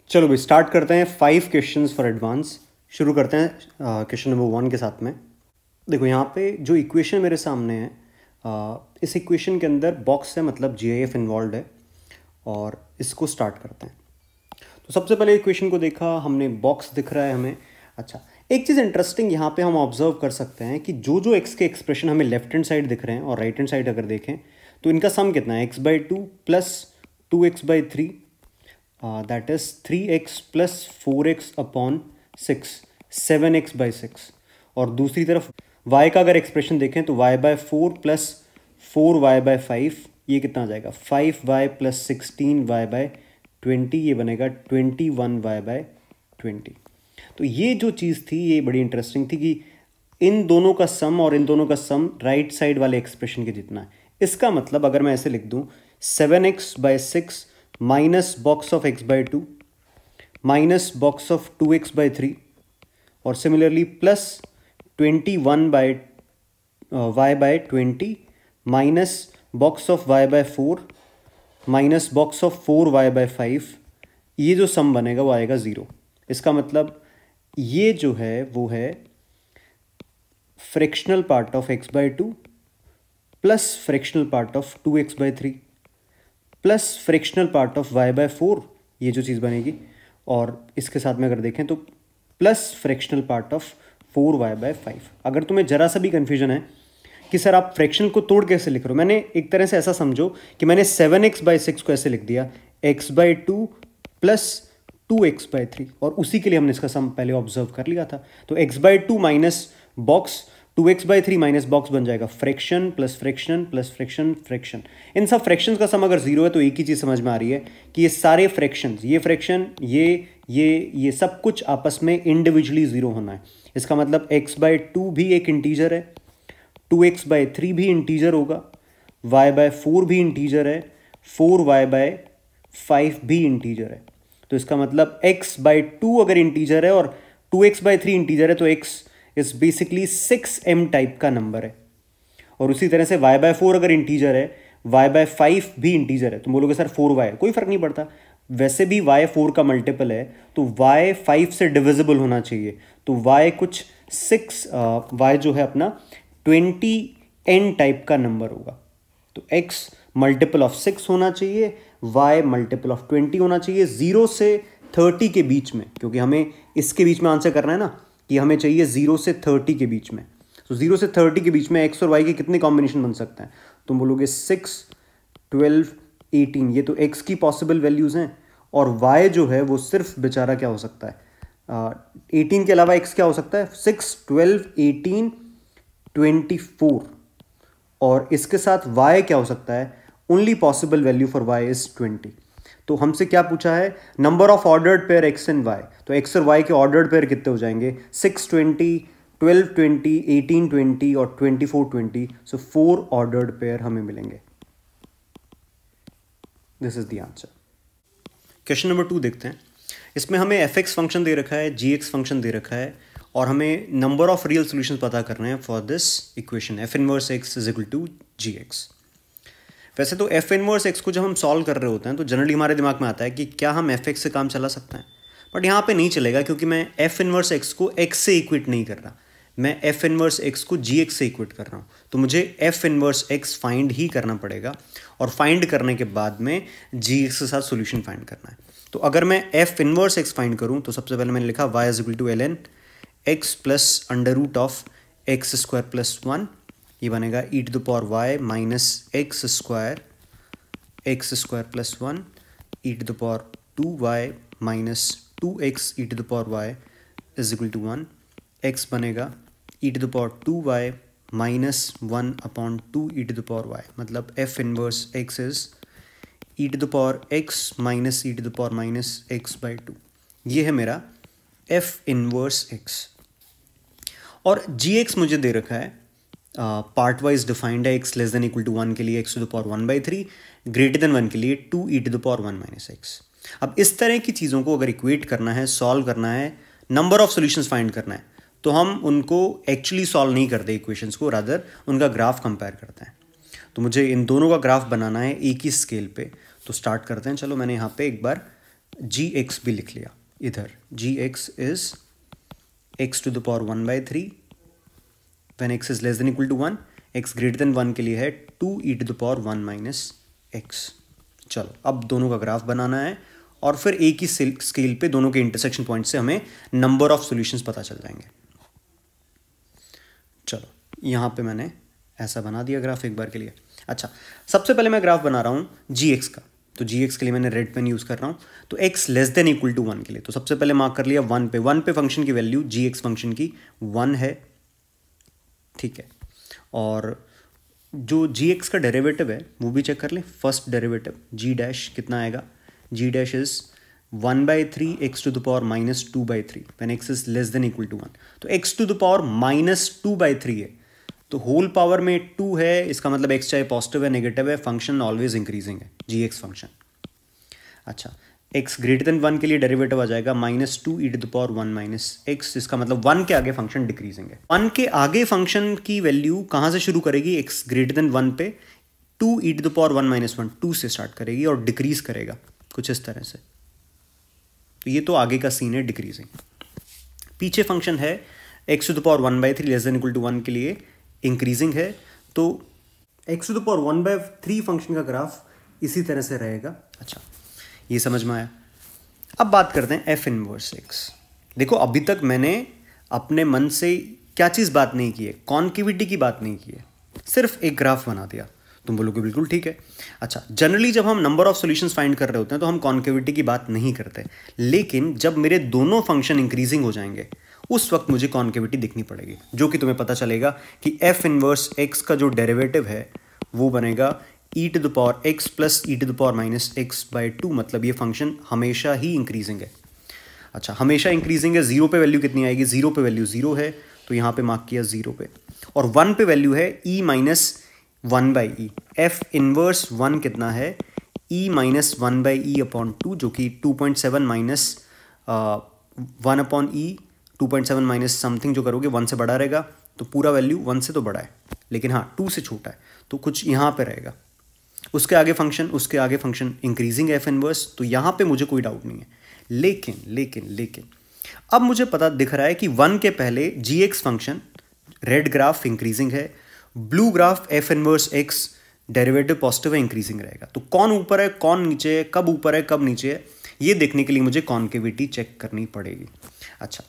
चलो भाई स्टार्ट करते हैं 5 क्वेश्चंस फॉर एडवांस। शुरू करते हैं क्वेश्चन नंबर 1 के साथ में। देखो यहाँ पे जो इक्वेशन मेरे सामने है, इस इक्वेशन के अंदर बॉक्स है, मतलब जीआईएफ इन्वॉल्व है, और इसको स्टार्ट करते हैं। तो सबसे पहले इक्वेशन को देखा हमने, बॉक्स दिख रहा है हमें। अच्छा, एक चीज़ इंटरेस्टिंग यहाँ पे हम ऑब्जर्व कर सकते हैं कि जो एक्स के एक्सप्रेशन हमें लेफ्ट हैंड साइड दिख रहे हैं और राइट हैंड साइड अगर देखें तो इनका सम कितना है, x/2 plus 2x/3, that is 3x plus 4x upon 6, 7x/6। और दूसरी तरफ y का अगर एक्सप्रेशन देखें तो y/4 प्लस 4y/5, ये कितना आ जाएगा, 5y प्लस 16y/20, ये बनेगा 21y/20। तो ये जो चीज़ थी ये बड़ी इंटरेस्टिंग थी कि इन दोनों का सम और इन दोनों का सम राइट साइड वाले एक्सप्रेशन के जितना है। इसका मतलब अगर मैं ऐसे लिख दूं 7x/6 minus box of x/2 minus box of 2x/3 और similarly plus 21y/20 minus box of y/4 minus box of 4y/5, ये जो सम बनेगा वो आएगा 0। इसका मतलब ये जो है वो है fractional part of x/2 plus fractional part of 2x/3 plus fractional part of y/4, ये जो चीज़ बनेगी, और इसके साथ में अगर देखें तो plus fractional part of 4y/5। अगर तुम्हें जरा सा भी कन्फ्यूजन है कि सर आप फ्रैक्शन को तोड़ कैसे लिख रहे हो, मैंने एक तरह से ऐसा समझो कि मैंने 7x/6 को ऐसे लिख दिया x/2 प्लस 2x/3, और उसी के लिए हमने इसका सम पहले ऑब्जर्व कर लिया था। तो x/2 minus box 2x/3 minus box बन जाएगा fraction plus fraction plus fraction fraction. इन सब फ्रैक्शंस का सम अगर 0 है तो एक ही चीज़ समझ में आ रही है कि ये सारे फ्रैक्शंस, ये फ्रैक्शन, ये सब कुछ आपस में इंडिविजुअली 0 होना है। इसका मतलब x/2 भी एक इंटीजर है, 2x/3 भी इंटीजर होगा, y/4 भी इंटीजर है, 4y/5 भी इंटीजर है। तो इसका मतलब x/2 अगर इंटीजर है और 2x/3 इंटीजर है तो x is basically 6m type का नंबर है। और उसी तरह से y/4 अगर इंटीजर है, y/5 भी इंटीजर है। तो बोलोगे सर 4y, कोई फर्क नहीं पड़ता, वैसे भी y 4 का मल्टीपल है तो y 5 से डिविजिबल होना चाहिए। तो y कुछ 6, y जो है अपना 20n टाइप का नंबर होगा। तो x मल्टीपल ऑफ 6 होना चाहिए, y मल्टीपल ऑफ 20 होना चाहिए, 0 से 30 के बीच में, क्योंकि हमें इसके बीच में आंसर करना है ना कि हमें चाहिए 0 से 30 के बीच में। तो 0 से 30 के बीच में x और y के कितने कॉम्बिनेशन बन सकते हैं, तुम बोलोगे 6, 12, 18, ये तो x की पॉसिबल वैल्यूज़ हैं। और y जो है वो सिर्फ बेचारा क्या हो सकता है, 18 के अलावा x क्या हो सकता है, 6, 12, 18, 24, और इसके साथ y क्या हो सकता है, only possible value for y is 20। तो हमसे क्या पूछा है, number of ordered pair x and y। तो x और y के ऑर्डर्ड पेयर कितने हो जाएंगे, 6, 20, 12, 20, 18, 20 और 24, 20। सो 4 ऑर्डर्ड पेयर हमें मिलेंगे। This is the answer. Question number 2 देखते हैं। इसमें हमें fx फंक्शन दे रखा है, gx फंक्शन दे रखा है, और हमें नंबर ऑफ रियल सॉल्यूशंस पता करने हैं for this equation f inverse x is equal to gx। वैसे तो f इनवर्स x को जब हम सॉल्व कर रहे होते हैं तो जनरली हमारे दिमाग में आता है कि क्या हम fx से काम चला सकते हैं, बट यहाँ पे नहीं चलेगा, क्योंकि मैं f इनवर्स x को x से इक्वेट नहीं कर रहा, मैं f इनवर्स x को gx से इक्वेट कर रहा हूँ। तो मुझे f इनवर्स x फाइंड ही करना पड़ेगा, और फाइंड करने के बाद में gx के साथ सोल्यूशन फाइंड करना है। तो अगर मैं f इनवर्स x फाइंड करूँ तो सबसे पहले मैंने लिखा y is equal to ln x plus under root of x square plus 1, ये बनेगा e to the power y minus x square plus 1 e to the power 2y minus 2x e to the power y is equal to 1। x बनेगा e to the power 2y minus 1 upon 2 e to the power y, मतलब f inverse x is e to the power x minus e to the power minus x/2। ये है मेरा f inverse x। और gx मुझे दे रखा है part wise defined है, x less than equal to 1 के लिए x to the power 1/3, greater than 1 के लिए 2 e to the power 1 minus x। अब इस तरह की चीज़ों को अगर इक्वेट करना है, सॉल्व करना है, नंबर ऑफ सॉल्यूशंस फाइंड करना है, तो हम उनको एक्चुअली सॉल्व नहीं करते इक्वेशंस को, रादर उनका ग्राफ कंपेयर करते हैं। तो मुझे इन दोनों का ग्राफ बनाना है एक ही स्केल पे। तो स्टार्ट करते हैं। चलो मैंने यहाँ पे एक बार जी एक्स भी लिख लिया इधर, g x is x to the power 1/3 when x is less than equal to 1, x greater than 1 के लिए है 2e⁻1 माइनस एक्स। चलो अब दोनों का ग्राफ बनाना है और फिर एक ही स्केल पे दोनों के इंटरसेक्शन पॉइंट से हमें नंबर ऑफ सॉल्यूशंस पता चल जाएंगे। चलो यहाँ पे मैंने ऐसा बना दिया ग्राफ एक बार के लिए। अच्छा, सबसे पहले मैं ग्राफ बना रहा हूँ जी एक्स का, तो जी एक्स के लिए मैंने रेड पेन यूज़ कर रहा हूँ। तो x less than equal to 1 के लिए तो सबसे पहले मार्क कर लिया 1 पे, 1 पे फंक्शन की वैल्यू जी एक्स फंक्शन की 1 है, ठीक है। और जो जी एक्स का डेरिवेटिव है वो भी चेक कर लें। फर्स्ट डेरिवेटिव जी डैश कितना आएगा, g dash is 1/3 x to the power -2/3 when x is less than equal to 1। तो एक्स टू द पावर -2/3 है, तो होल पावर में 2 है, इसका मतलब एक्स चाहे पॉजिटिव है नेगेटिव है, फंक्शन ऑलवेज इंक्रीजिंग है जी एक्स फंक्शन। अच्छा, एक्स ग्रेटर देन 1 के लिए डेरिवेटिव आ जाएगा -2e⁻1 माइनस एक्स, इसका मतलब 1 के आगे फंक्शन डिक्रीजिंग है। 1 के आगे फंक्शन की वैल्यू कहाँ से शुरू करेगी, एक्स ग्रेटर देन 1 पे 2e⁻1 माइनस 1 2 से स्टार्ट करेगी और डिक्रीज करेगा कुछ इस तरह से। तो ये तो आगे का सीन है डिक्रीजिंग। पीछे फंक्शन है x to the power 1/3 less than equal to 1 के लिए इंक्रीजिंग है, तो x to the power 1/3 function का ग्राफ इसी तरह से रहेगा। अच्छा, ये समझ में आया। अब बात करते हैं एफ इनवर्स एक्स। देखो अभी तक मैंने अपने मन से क्या चीज़ बात नहीं की है, कॉन्केविटी की बात नहीं की है, सिर्फ एक ग्राफ बना दिया। तुम बोलोगे बिल्कुल ठीक है। अच्छा, जनरली जब हम नंबर ऑफ सॉल्यूशंस फाइंड कर रहे होते हैं तो हम कॉन्केविटी की बात नहीं करते, लेकिन जब मेरे दोनों फंक्शन इंक्रीजिंग हो जाएंगे उस वक्त मुझे कॉन्केविटी दिखनी पड़ेगी, जो कि तुम्हें पता चलेगा कि एफ इनवर्स एक्स का जो डेरिवेटिव है वो बनेगा e⁻x प्लस e⁻−x/2, मतलब ये फंक्शन हमेशा ही इंक्रीजिंग है। अच्छा, हमेशा इंक्रीजिंग है, जीरो पे वैल्यू कितनी आएगी, जीरो पे वैल्यू जीरो है, तो यहाँ पे मार्क किया जीरो पे, और 1 पे वैल्यू है e-1/e। एफ इनवर्स 1 कितना है, e-1/e/2, जो कि 2.7 माइनस 1/e, 2.7 माइनस समथिंग जो करोगे 1 से बड़ा रहेगा, तो पूरा वैल्यू 1 से तो बड़ा है, लेकिन हाँ 2 से छोटा है, तो कुछ यहाँ पे रहेगा। उसके आगे फंक्शन इंक्रीजिंग एफ इनवर्स, तो यहाँ पे मुझे कोई डाउट नहीं है। लेकिन अब मुझे पता दिख रहा है कि 1 के पहले g x function red graph increasing है, blue graph f inverse x derivative positive है, इंक्रीजिंग रहेगा। तो कौन ऊपर है कौन नीचे है, कब ऊपर है कब नीचे है, ये देखने के लिए मुझे कॉन्केविटी चेक करनी पड़ेगी। अच्छा,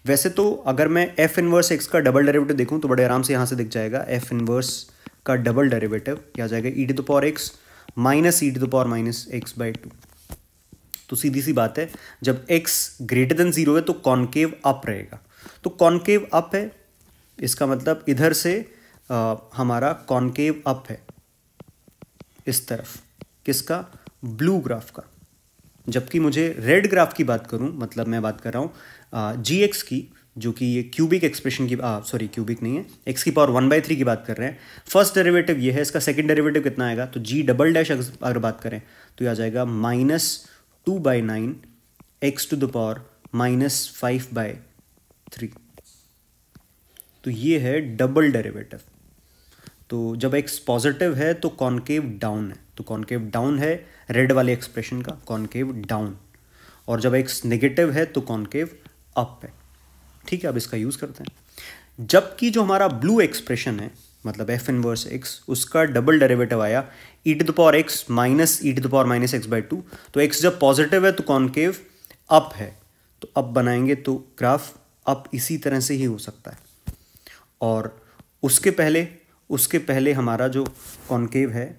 वैसे तो अगर मैं एफ इनवर्स एक्स का डबल डेरिवेटिव देखूं तो बड़े आराम से यहाँ से दिख जाएगा। एफ इनवर्स का डबल डेरिवेटिव क्या आ जाएगा, e⁻x माइनस e⁻−x/2। तो सीधी सी बात है, जब x ग्रेटर देन 0 है तो कॉन्केव अप रहेगा, तो कॉन्केव अप है, इसका मतलब इधर से हमारा कॉन्केव अप है इस तरफ, किसका, ब्लू ग्राफ का। जबकि मुझे रेड ग्राफ की बात करूं, मतलब मैं बात कर रहा हूं जी एक्स की, जो कि ये क्यूबिक एक्सप्रेशन की, सॉरी क्यूबिक नहीं है, एक्स की पावर 1/3 की बात कर रहे हैं। फर्स्ट डेरिवेटिव ये है, इसका सेकंड डेरिवेटिव कितना आएगा, तो जी डबल डैश अगर बात करें तो ये आ जाएगा -2/9 एक्स टू द पावर -5/3। तो ये है डबल डेरिवेटिव। तो जब एक्स पॉजिटिव है तो कॉन्केव डाउन है, तो कॉन्केव डाउन है रेड वाले एक्सप्रेशन का, कॉन्केव डाउन, और जब एक्स नेगेटिव है तो कॉन्केव अप है। ठीक है, अब इसका यूज़ करते हैं। जबकि जो हमारा ब्लू एक्सप्रेशन है, मतलब एफ इनवर्स एक्स, उसका डबल डेरिवेटिव आया e⁻x माइनस e⁻−x/2, तो एक्स जब पॉजिटिव है तो कॉन्केव अप है, तो अब बनाएंगे तो ग्राफ अप इसी तरह से ही हो सकता है। और उसके पहले हमारा जो कॉन्केव है,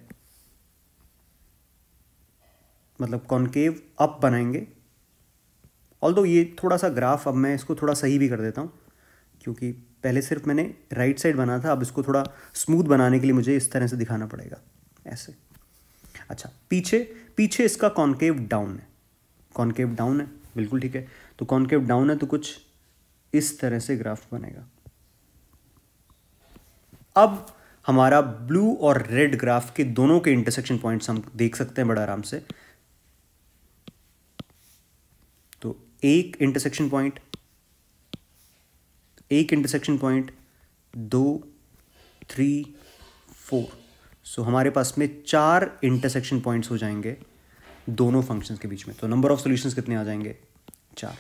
मतलब कॉन्केव अप बनाएंगे। ऑल्दो ये थोड़ा सा ग्राफ, अब मैं इसको थोड़ा सही भी कर देता हूँ, क्योंकि पहले सिर्फ मैंने राइट साइड बना था, अब इसको थोड़ा स्मूथ बनाने के लिए मुझे इस तरह से दिखाना पड़ेगा, ऐसे। अच्छा, पीछे इसका कॉन्केव डाउन है, बिल्कुल ठीक है। तो कॉन्केव डाउन है तो कुछ इस तरह से ग्राफ बनेगा। अब हमारा ब्लू और रेड ग्राफ के दोनों के इंटरसेक्शन पॉइंट्स हम देख सकते हैं बड़ा आराम से। तो एक इंटरसेक्शन पॉइंट, 2, 3, 4, सो हमारे पास में 4 इंटरसेक्शन पॉइंट्स हो जाएंगे दोनों फंक्शंस के बीच में। तो नंबर ऑफ सॉल्यूशंस कितने आ जाएंगे? 4।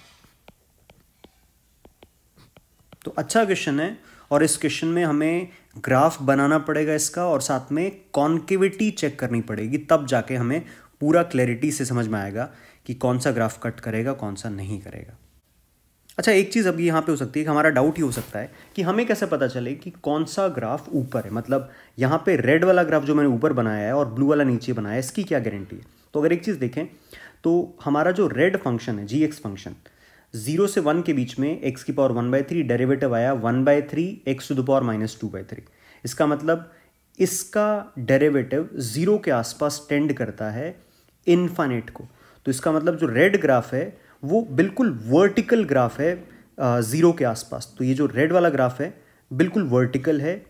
तो अच्छा क्वेश्चन है, और इस क्वेश्चन में हमें ग्राफ बनाना पड़ेगा इसका, और साथ में कॉन्केविटी चेक करनी पड़ेगी, तब जाके हमें पूरा क्लैरिटी से समझ में आएगा कि कौन सा ग्राफ कट करेगा, कौन सा नहीं करेगा। अच्छा, एक चीज़ अभी यहाँ पे हो सकती है कि हमारा डाउट ही हो सकता है कि हमें कैसे पता चले कि कौन सा ग्राफ ऊपर है। मतलब यहाँ पे रेड वाला ग्राफ जो मैंने ऊपर बनाया है और ब्लू वाला नीचे बनाया है, इसकी क्या गारंटी है? तो अगर एक चीज़ देखें तो हमारा जो रेड फंक्शन है, जी एक्स फंक्शन, 0 से 1 के बीच में x की पावर 1/3 डेरिवेटिव आया 1/3 x⁻² -2/3। इसका मतलब इसका डेरिवेटिव 0 के आसपास टेंड करता है इनफाइनाइट को। तो इसका मतलब जो रेड ग्राफ है वो बिल्कुल वर्टिकल ग्राफ है 0 के आसपास। तो ये जो रेड वाला ग्राफ है बिल्कुल वर्टिकल है।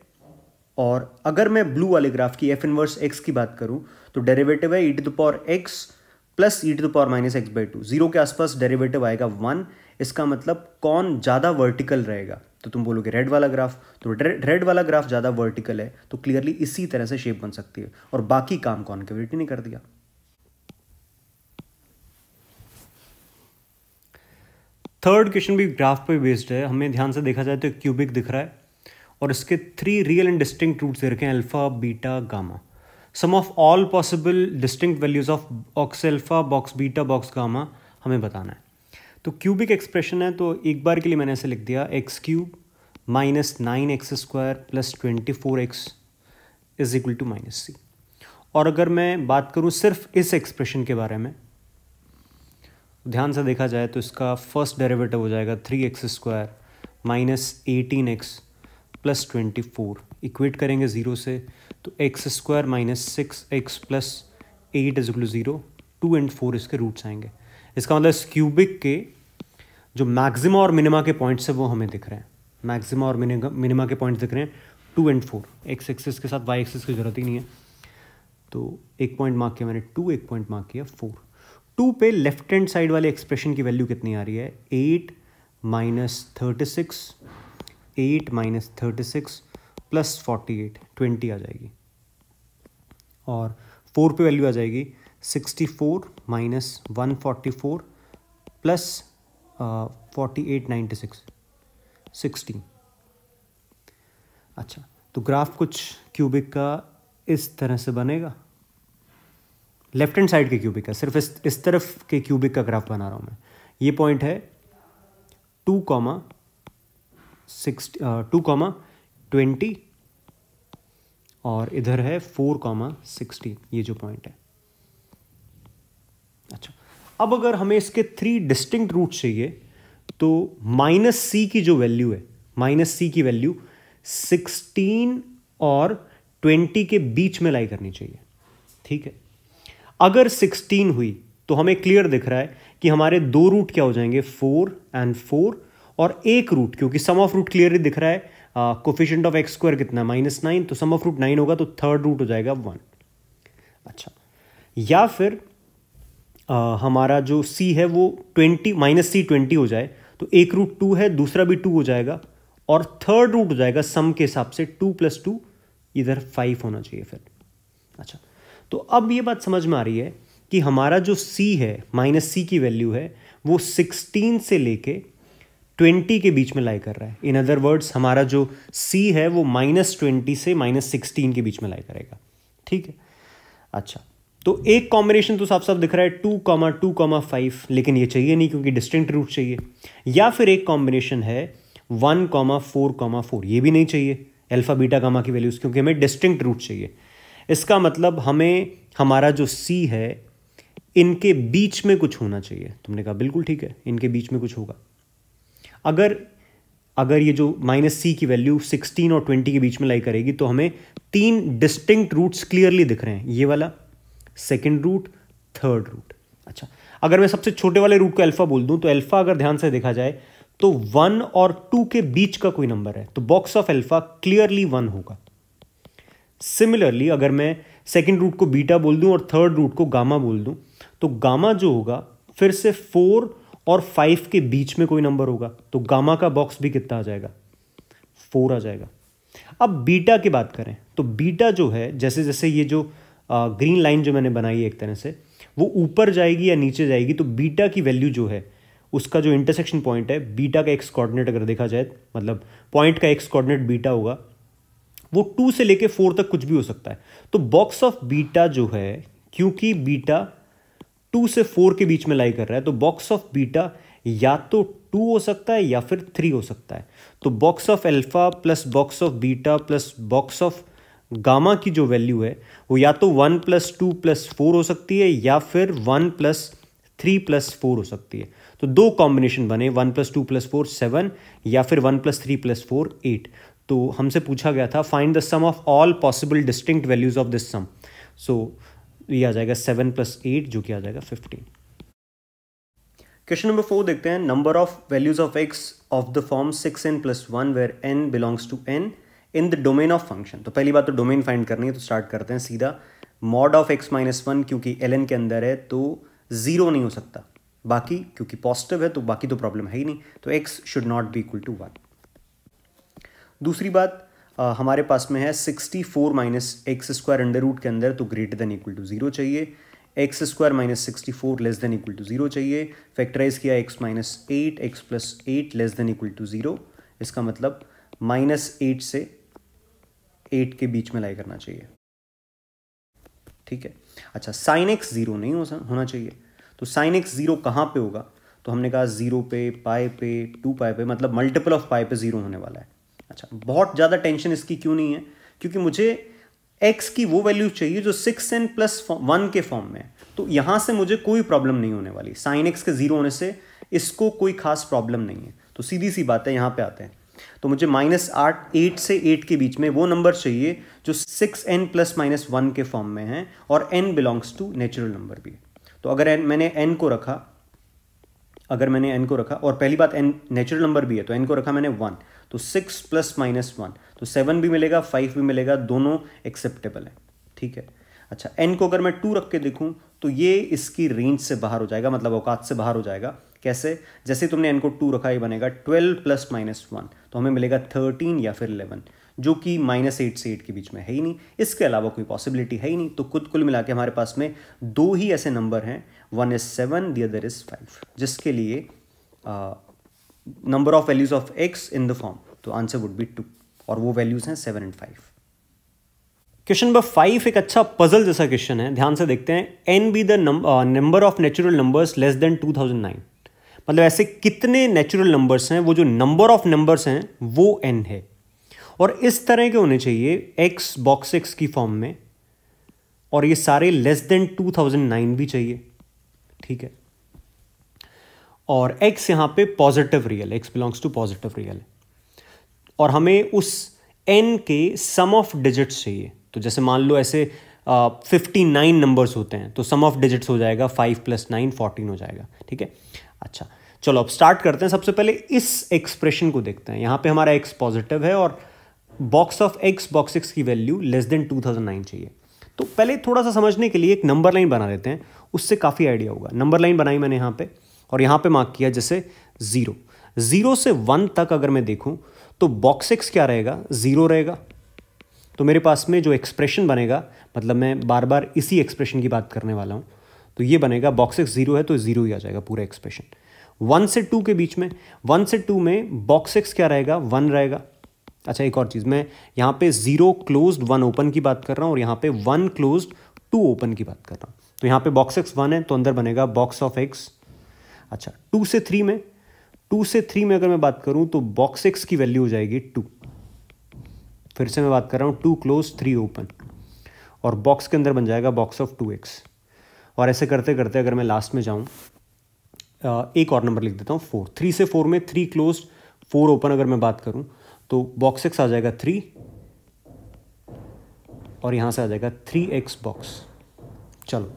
और अगर मैं ब्लू वाले ग्राफ की एफ इनवर्स एक्स की बात करूं तो डेरिवेटिव है e⁻x प्लस e⁻x/2। 0 के आसपास डेरिवेटिव आएगा 1। इसका मतलब कौन ज़्यादा वर्टिकल रहेगा? तो तुम बोलोगे रेड वाला ग्राफ। तो रेड वाला ग्राफ ज़्यादा वर्टिकल है, तो क्लियरली इसी तरह से शेप बन सकती है, और बाकी काम कॉन्केविटी ने कर दिया। थर्ड क्वेश्चन भी ग्राफ पे बेस्ड है। हमें ध्यान से देखा जाए तो क्यूबिक दिख रहा है और इसके 3 रियल एंड डिस्टिंक्ट रूट्स दे रखे हैं, alpha, beta, gamma. Sum of all possible distinct values of box alpha, box beta, box gamma हमें बताना है। तो क्यूबिक एक्सप्रेशन है, तो एक बार के लिए मैंने ऐसे लिख दिया x³ - 9x² + 24x = -c। और अगर मैं बात करूँ सिर्फ इस एक्सप्रेशन के बारे में, ध्यान से देखा जाए तो इसका फर्स्ट डेरिवेटिव हो जाएगा 3x² - 18x + 24। इक्वेट करेंगे 0 से तो x² - 6x + 8 = 0। 2 और 4 इसके रूट्स आएंगे। इसका मतलब इस क्यूबिक के जो मैक्सिमा और मिनिमा के पॉइंट्स है वो हमें दिख रहे हैं। मैक्सिमा और मिनिमा के पॉइंट्स दिख रहे हैं 2 और 4। एक्स एक्सिस के साथ वाई एक्सिस की जरूरत ही नहीं है। तो एक पॉइंट मार्क किया मैंने 2, एक पॉइंट मार्क किया 4। 2 पे लेफ्ट हैंड साइड वाले एक्सप्रेशन की वैल्यू कितनी आ रही है? 8 - 36, 8 - 36 + 48, 20 आ जाएगी। और 4 पे वैल्यू आ जाएगी 64 - 144 + 48, 96, 16। अच्छा, तो ग्राफ कुछ क्यूबिक का इस तरह से बनेगा। लेफ्ट हैंड साइड के क्यूबिक का, सिर्फ इस तरफ के क्यूबिक का ग्राफ बना रहा हूं मैं। ये पॉइंट है 2, 20 और इधर है 4, 16, ये जो पॉइंट है। अच्छा, अब अगर हमें इसके 3 डिस्टिंक्ट रूट चाहिए तो -c की जो वैल्यू है, -c की वैल्यू 16 और 20 के बीच में लाई करनी चाहिए। ठीक है, अगर 16 हुई तो हमें क्लियर दिख रहा है कि हमारे 2 रूट क्या हो जाएंगे, 4 और 4, और एक रूट, क्योंकि सम ऑफ रूट क्लियरली दिख रहा है, कोफिशिएंट ऑफ x² कितना, -9, तो सम ऑफ रूट 9 होगा, तो थर्ड रूट हो जाएगा 1। अच्छा, या फिर हमारा जो c है वो 20 -c 20 हो जाए, तो एक रूट 2 है, दूसरा भी 2 हो जाएगा, और थर्ड रूट हो जाएगा सम के हिसाब से 2 + 2, इधर 5 होना चाहिए फिर। अच्छा, तो अब ये बात समझ में आ रही है कि हमारा जो c है, -c की वैल्यू है, वो 16 से लेके 20 के बीच में लाई कर रहा है। इन अदर वर्ड्स हमारा जो c है वो -20 से -16 के बीच में लाई करेगा। ठीक है, अच्छा, तो एक कॉम्बिनेशन तो साफ साफ दिख रहा है 2, 2, 5, लेकिन ये चाहिए नहीं क्योंकि डिस्टिंक्ट रूट चाहिए। या फिर एक कॉम्बिनेशन है 1, 4, 4, ये भी नहीं चाहिए अल्फा, बीटा, गामा की वैल्यूज, क्योंकि हमें डिस्टिंक्ट रूट चाहिए। इसका मतलब हमें हमारा जो c है इनके बीच में कुछ होना चाहिए। तुमने कहा बिल्कुल ठीक है, इनके बीच में कुछ होगा। अगर ये जो -c की वैल्यू 16 और 20 के बीच में लाई करेगी तो हमें 3 डिस्टिंक्ट रूट्स क्लियरली दिख रहे हैं, ये वाला, सेकेंड रूट, थर्ड रूट। अच्छा, अगर मैं सबसे छोटे वाले रूट को अल्फा बोल दूं तो अल्फा अगर ध्यान से देखा जाए तो 1 और 2 के बीच का कोई नंबर है, तो बॉक्स ऑफ अल्फा क्लियरली 1 होगा। सिमिलरली अगर मैं सेकेंड रूट को बीटा बोल दूं और थर्ड रूट को गामा बोल दूं तो गामा जो होगा फिर से 4 और 5 के बीच में कोई नंबर होगा, तो गामा का बॉक्स भी कितना आ जाएगा, 4 आ जाएगा। अब बीटा की बात करें तो बीटा जो है, जैसे जैसे ये जो ग्रीन लाइन जो मैंने बनाई है एक तरह से, वो ऊपर जाएगी या नीचे जाएगी, तो बीटा की वैल्यू जो है उसका जो इंटरसेक्शन पॉइंट है, बीटा का एक्स कोऑर्डिनेट अगर देखा जाए, मतलब पॉइंट का एक्स कोऑर्डिनेट बीटा होगा, वो 2 से लेके 4 तक कुछ भी हो सकता है। तो बॉक्स ऑफ बीटा जो है, क्योंकि बीटा 2 से 4 के बीच में लाई कर रहा है, तो बॉक्स ऑफ बीटा या तो 2 हो सकता है या फिर 3 हो सकता है। तो box of alpha plus box of beta plus box of gamma की जो वैल्यू है वो या तो 1 + 2 + 4 हो सकती है या फिर 1 + 3 + 4 हो सकती है। तो 2 कॉम्बिनेशन बने, 1 + 2 + 4 7 या फिर 1 + 3 + 4 8। तो हमसे पूछा गया था find the sum of all possible distinct values of this sum. So ये आ जाएगा 7 + 8 जो कि आ जाएगा 15। क्वेश्चन नंबर 4 देखते हैं। Number of values of x of the form 6n + 1 where n belongs to n in the domain of function. तो पहली बात तो डोमेन फाइंड करनी है, तो स्टार्ट करते हैं सीधा। मॉड ऑफ x - 1 क्योंकि ln के अंदर है तो 0 नहीं हो सकता, बाकी क्योंकि पॉजिटिव है तो बाकी तो प्रॉब्लम है ही नहीं, तो x should not be equal to 1। दूसरी बात हमारे पास में है 64 - x² अंडर रूट के अंदर, तो ग्रेटर देन इक्वल टू 0 चाहिए। x² - 64 less than equal to 0 चाहिए। फैक्टराइज किया x - 8 x + 8 less than equal to 0। इसका मतलब -8 से 8 के बीच में लाई करना चाहिए, ठीक है। अच्छा, साइन x 0 नहीं होना चाहिए, तो साइन x 0 कहाँ पे होगा? तो हमने कहा 0 पे, पाई पे, 2 पाई पे, मतलब मल्टीपल ऑफ पाई पे 0 होने वाला है। अच्छा, बहुत ज़्यादा टेंशन इसकी क्यों नहीं है? क्योंकि मुझे x की वो वैल्यू चाहिए जो 6n + 1 के फॉर्म में है, तो यहाँ से मुझे कोई प्रॉब्लम नहीं होने वाली। साइन x के 0 होने से इसको कोई खास प्रॉब्लम नहीं है, तो सीधी सी बात है, यहाँ पे आते हैं। तो मुझे -8 से 8 के बीच में वो नंबर चाहिए जो 6n + -1 के फॉर्म में है और n belongs to natural number भी। तो अगर मैंने n को रखा और पहली बात n नेचुरल नंबर भी है, तो n को रखा मैंने 1, तो 6 + -1, तो 7 भी मिलेगा, 5 भी मिलेगा, दोनों एक्सेप्टेबल है, ठीक है। अच्छा, n को अगर मैं 2 रख के देखूं तो ये इसकी रेंज से बाहर हो जाएगा, मतलब औकात से बाहर हो जाएगा। कैसे? जैसे तुमने n को 2 रखा, ये बनेगा 12 + -1, तो हमें मिलेगा 13 या फिर 11, जो कि -8 से 8 के बीच में है ही नहीं। इसके अलावा कोई पॉसिबिलिटी है ही नहीं। तो कुल मिला के हमारे पास में 2 ही ऐसे नंबर हैं, one is 7, the other is 5, जिसके लिए number of values of x in the form, तो आंसर वुड बी 2, और वो वैल्यूज हैं 7 और 5। क्वेश्चन नंबर 5 एक अच्छा पजल जैसा क्वेश्चन है, ध्यान से देखते हैं। n be the number of natural numbers less than 2009, मतलब ऐसे कितने नेचुरल नंबर्स हैं, वो जो नंबर ऑफ नंबर्स हैं वो n है, और इस तरह के होने चाहिए x बॉक्स x की फॉर्म में, और ये सारे लेस देन 2009 भी चाहिए, ठीक है। और x यहां पे positive real, x belongs to positive real है, और हमें उस n के सम ऑफ डिजिट्स चाहिए। तो जैसे मान लो ऐसे 59 नंबर्स होते हैं, तो सम ऑफ डिजिट्स हो जाएगा 5 + 9 14 हो जाएगा, ठीक है। अच्छा, चलो अब स्टार्ट करते हैं। सबसे पहले इस एक्सप्रेशन को देखते हैं। यहाँ पे हमारा x पॉजिटिव है और box of x box x की वैल्यू लेस देन 2009 चाहिए। तो पहले थोड़ा सा समझने के लिए एक नंबर लाइन बना देते हैं, उससे काफ़ी आइडिया होगा। नंबर लाइन बनाई मैंने यहाँ पे, और यहाँ पे मार्क किया जैसे 0 से 1 तक अगर मैं देखूँ तो बॉक्स x क्या रहेगा? 0 रहेगा। तो मेरे पास में जो एक्सप्रेशन बनेगा, मतलब मैं बार बार इसी एक्सप्रेशन की बात करने वाला हूँ, तो ये बनेगा बॉक्स x 0 है तो 0 ही आ जाएगा पूरा एक्सप्रेशन। 1 से 2 के बीच में, 1 से 2 में बॉक्स x क्या रहेगा? 1 रहेगा। अच्छा, एक और चीज़, मैं यहाँ पे 0 क्लोज्ड 1 ओपन की बात कर रहा हूँ, और यहाँ पे 1 क्लोज्ड 2 ओपन की बात कर रहा हूँ। तो यहाँ पे बॉक्स x 1 है तो अंदर बनेगा बॉक्स ऑफ x। अच्छा, 2 से 3 में अगर मैं बात करूँ तो बॉक्स x की वैल्यू हो जाएगी 2। फिर से मैं बात कर रहा हूँ 2 क्लोज 3 ओपन, और बॉक्स के अंदर बन जाएगा बॉक्स ऑफ 2x। और ऐसे करते करते अगर मैं लास्ट में जाऊँ, एक और नंबर लिख देता हूँ 4। 3 से 4 में 3 क्लोज 4 ओपन अगर मैं बात करूँ तो बॉक्स x आ जाएगा 3, और यहाँ से आ जाएगा 3x बॉक्स। चलो,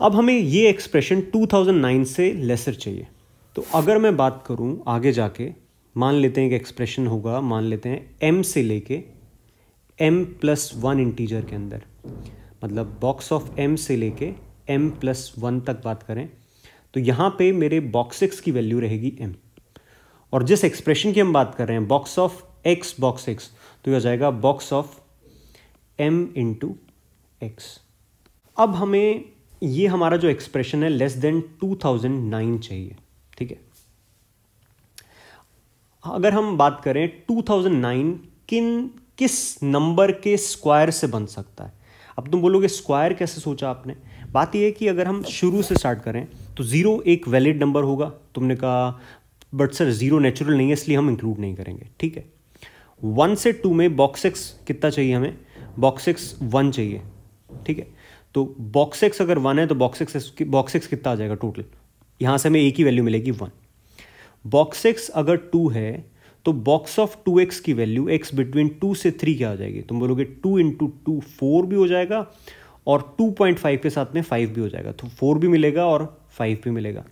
अब हमें ये एक्सप्रेशन 2009 से लेसर चाहिए। तो अगर मैं बात करूं आगे जाके, मान लेते हैं कि एक्सप्रेशन होगा, मान लेते हैं m से लेके m+1 इंटीजर के अंदर, मतलब बॉक्स ऑफ m से लेके m+1 तक बात करें, तो यहाँ पे मेरे बॉक्स x की वैल्यू रहेगी m, और जिस एक्सप्रेशन की हम बात कर रहे हैं box of x box x, तो ये हो जाएगा बॉक्स ऑफ m × x। अब हमें ये हमारा जो एक्सप्रेशन है लेस देन 2009 चाहिए, ठीक है। अगर हम बात करें 2009 किस नंबर के स्क्वायर से बन सकता है। अब तुम बोलोगे स्क्वायर कैसे सोचा आपने। बात यह है कि अगर हम शुरू से स्टार्ट करें तो 0 एक वैलिड नंबर होगा, तुमने कहा बट सर 0 नेचुरल नहीं है इसलिए हम इंक्लूड नहीं करेंगे, ठीक है। 1 से 2 में बॉक्स एक्स कितना चाहिए हमें, बॉक्स एक्स 1 चाहिए, ठीक है। तो बॉक्स एक्स अगर 1 है तो बॉक्स एक्स कितना आ जाएगा टोटल, यहाँ से हमें एक ही वैल्यू मिलेगी 1। बॉक्स एक्स अगर 2 है तो बॉक्स ऑफ 2x की वैल्यू x बिटवीन 2 से 3 क्या आ जाएगी, तुम बोलोगे 2 × 2 4 भी हो जाएगा और 2.5 के साथ में 5 भी हो जाएगा, तो 4 भी मिलेगा और 5 भी मिलेगा।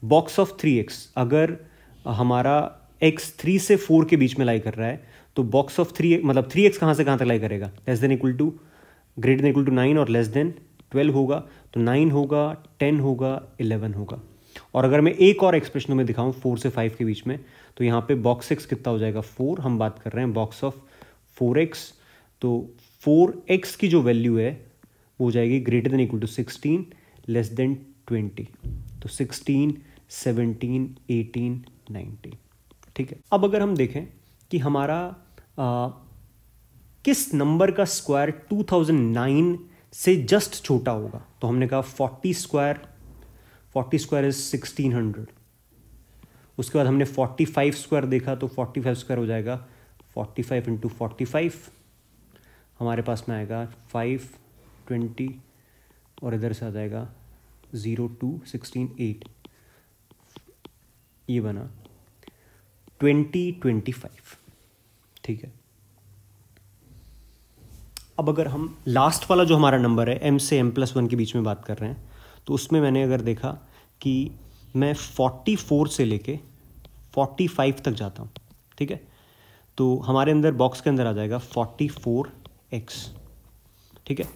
बॉक्स ऑफ 3x अगर हमारा x 3 से 4 के बीच में लाई कर रहा है तो बॉक्स ऑफ 3 मतलब 3x कहाँ से कहाँ तक लाई करेगा, less than equal to greater than equal to 9 और लेस देन 12 होगा, तो 9 होगा, 10 होगा, 11 होगा। और अगर मैं एक और एक्सप्रेशन में दिखाऊं 4 से 5 के बीच में, तो यहाँ पे बॉक्स एक्स कितना हो जाएगा 4, हम बात कर रहे हैं बॉक्स ऑफ 4x, तो 4x की जो वैल्यू है वो हो जाएगी greater than equal to 16 less than 20, तो 16, 17, 18, 19, ठीक है। अब अगर हम देखें कि हमारा किस नंबर का स्क्वायर 2009 से जस्ट छोटा होगा, तो हमने कहा 40 स्क्वायर इज 1600। उसके बाद हमने 45 स्क्वायर देखा तो 45 स्क्वायर हो जाएगा 45 × 45, हमारे पास में आएगा 5, 20 और इधर से आ जाएगा 0, 2, 16, 8, ये बना 20, 25, ठीक है। अब अगर हम लास्ट वाला जो हमारा नंबर है m से m+1 के बीच में बात कर रहे हैं, तो उसमें मैंने अगर देखा कि मैं 44 से लेके 45 तक जाता हूँ, ठीक है, तो हमारे अंदर बॉक्स के अंदर आ जाएगा 44x, ठीक है।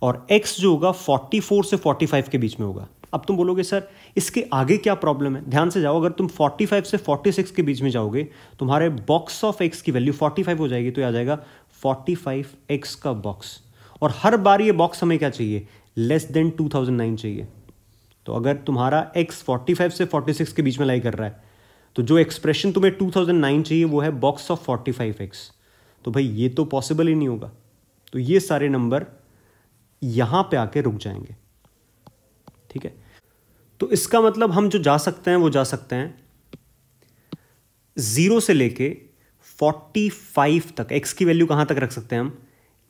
और x जो होगा 44 से 45 के बीच में होगा। अब तुम बोलोगे सर इसके आगे क्या प्रॉब्लम है, ध्यान से जाओ, अगर तुम 45 से 46 के बीच में जाओगे तुम्हारे बॉक्स ऑफ x की वैल्यू 45 हो जाएगी, तो आ जाएगा 45x का बॉक्स। और हर बार ये बॉक्स हमें क्या चाहिए, लेस देन 2009 चाहिए। तो अगर तुम्हारा x 45 से 46 के बीच में लाई कर रहा है तो जो एक्सप्रेशन तुम्हें 2009 चाहिए वो है बॉक्स ऑफ 45x, तो भाई ये तो पॉसिबल ही नहीं होगा, तो ये सारे नंबर यहां पे आके रुक जाएंगे, ठीक है। तो इसका मतलब हम जो जा सकते हैं वो जा सकते हैं 0 से लेके 45 तक, x की वैल्यू कहां तक रख सकते हैं हम,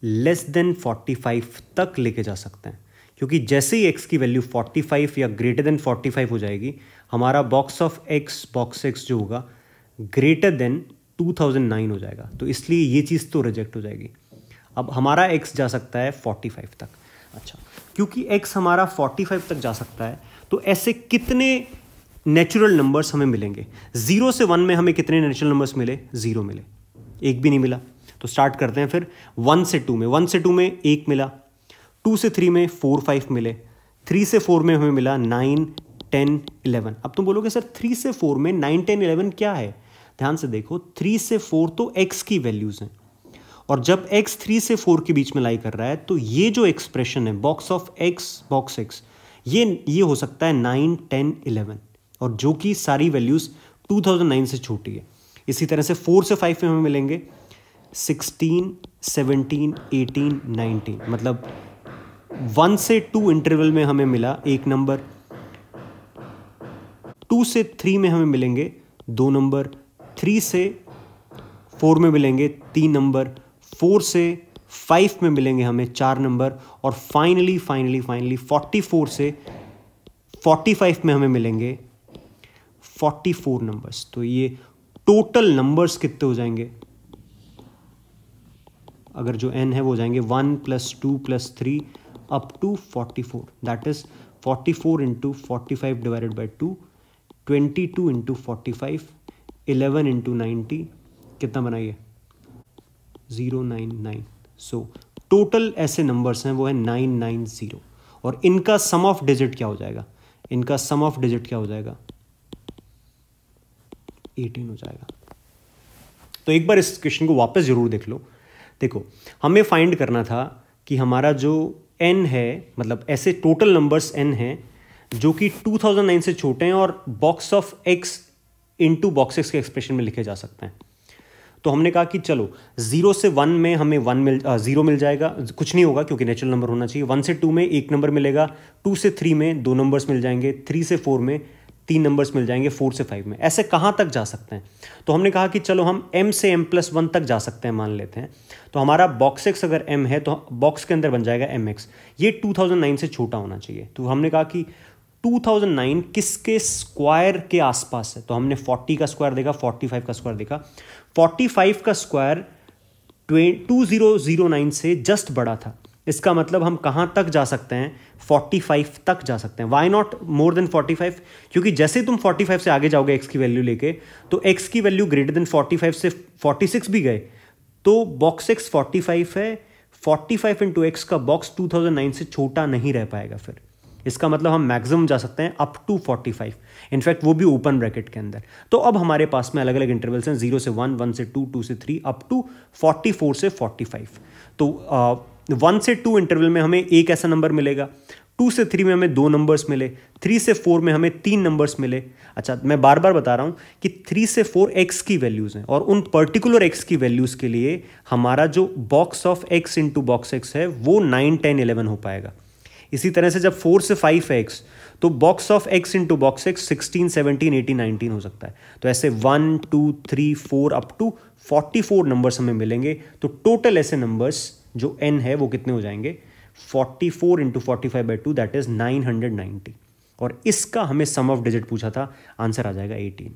लेस देन 45 तक लेके जा सकते हैं, क्योंकि जैसे ही x की वैल्यू 45 या ग्रेटर देन 45 हो जाएगी हमारा बॉक्स ऑफ x जो होगा ग्रेटर देन 2009 हो जाएगा, तो इसलिए ये चीज़ तो रिजेक्ट हो जाएगी। अब हमारा x जा सकता है 45 तक। अच्छा, क्योंकि x हमारा 45 तक जा सकता है तो ऐसे कितने नेचुरल नंबर्स हमें मिलेंगे। 0 से 1 में हमें कितने नेचुरल नंबर्स मिले, 0 मिले, एक भी नहीं मिला। तो स्टार्ट करते हैं फिर 1 से 2 में। 1 से 2 में 1 मिला, 2 से 3 में 4, 5 मिले, 3 से 4 में हमें मिला 9, 10, 11। अब तुम बोलोगे सर 3 से 4 में 9, 10, 11 क्या है, ध्यान से देखो 3 से 4 तो x की वैल्यूज हैं, और जब x 3 से 4 के बीच में लाई कर रहा है तो ये जो एक्सप्रेशन है बॉक्स ऑफ x ये हो सकता है 9, 10, 11, और जो कि सारी वैल्यूज 2009 से छोटी है। इसी तरह से 4 से 5 में हमें मिलेंगे 16, 17, 18, 19, मतलब 1 से 2 इंटरवल में हमें मिला एक नंबर, 2 से 3 में हमें मिलेंगे 2 नंबर, 3 से 4 में मिलेंगे 3 नंबर, 4 से 5 में मिलेंगे हमें 4 नंबर, और फाइनली 44 से 45 में हमें मिलेंगे 44 नंबर्स। तो ये टोटल नंबर्स कितने हो जाएंगे, अगर जो n है वो जाएंगे 1 + 2 + 3 up to 44, that is 44 × 45 divided by 2, 22 × 45, 11 × 90, कितना बनाइए 099। सो टोटल ऐसे नंबर्स हैं वो है 990, और इनका सम ऑफ डिजिट क्या हो जाएगा, इनका सम ऑफ डिजिट क्या हो जाएगा 18 हो जाएगा। तो एक बार इस क्वेश्चन को वापस जरूर देख लो। देखो हमें फाइंड करना था कि हमारा जो n है, मतलब ऐसे टोटल नंबर्स n हैं जो कि 2009 से छोटे हैं और box of x into box x के एक्सप्रेशन में लिखे जा सकते हैं। तो हमने कहा कि चलो 0 से 1 में हमें 0 मिल जाएगा, कुछ नहीं होगा क्योंकि नेचुरल नंबर होना चाहिए। 1 से 2 में 1 नंबर मिलेगा, 2 से 3 में 2 नंबर्स मिल जाएंगे, 3 से 4 में 3 नंबर्स मिल जाएंगे, 4 से 5 में। ऐसे कहाँ तक जा सकते हैं? तो हमने कहा कि चलो हम m से m+1 तक जा सकते हैं, मान लेते हैं। तो हमारा बॉक्स एक्स अगर m है तो बॉक्स के अंदर बन जाएगा mx। ये 2009 से छोटा होना चाहिए। तो हमने कहा कि 2009 किसके स्क्वायर के आसपास है? तो हमने 40 का स्क्वायर देखा, 45 का स्क्वायर देखा। 45 का स्क्वायर 2009 से जस्ट बड़ा था। इसका मतलब हम कहाँ तक जा सकते हैं? 45 तक जा सकते हैं। Why not more than 45? क्योंकि जैसे तुम 45 से आगे जाओगे x की वैल्यू लेके, तो x की वैल्यू ग्रेटर देन 45 से 46 भी गए, तो बॉक्स x 45 है, 45 इंटू एक्स का बॉक्स 2009 से छोटा नहीं रह पाएगा। फिर इसका मतलब हम मैक्सिमम जा सकते हैं अप टू 45, इनफैक्ट वो भी ओपन ब्रैकेट के अंदर। तो अब हमारे पास में अलग अलग इंटरवल्स हैं, 0 से 1, 1 से 2, 2 से 3, अप टू 44 से 45। तो 1 से 2 इंटरवल में हमें एक ऐसा नंबर मिलेगा, 2 से 3 में हमें 2 नंबर्स मिले, 3 से 4 में हमें 3 नंबर्स मिले। अच्छा, मैं बार बार बता रहा हूं कि 3 से 4 x की वैल्यूज़ हैं और उन पर्टिकुलर x की वैल्यूज़ के लिए हमारा जो box of x into box x है वो 9, 10, 11 हो पाएगा। इसी तरह से जब 4 से 5 है x, तो box of x into box x 16, 17, 18, 19 हो सकता है। तो ऐसे 1, 2, 3, 4 अप टू 44 नंबर्स हमें मिलेंगे। तो टोटल ऐसे नंबर्स जो n है वो कितने हो जाएंगे? 44 इंटू 45/2 दैट इज 990। और इसका हमें सम ऑफ डिजिट पूछा था, आंसर आ जाएगा 18।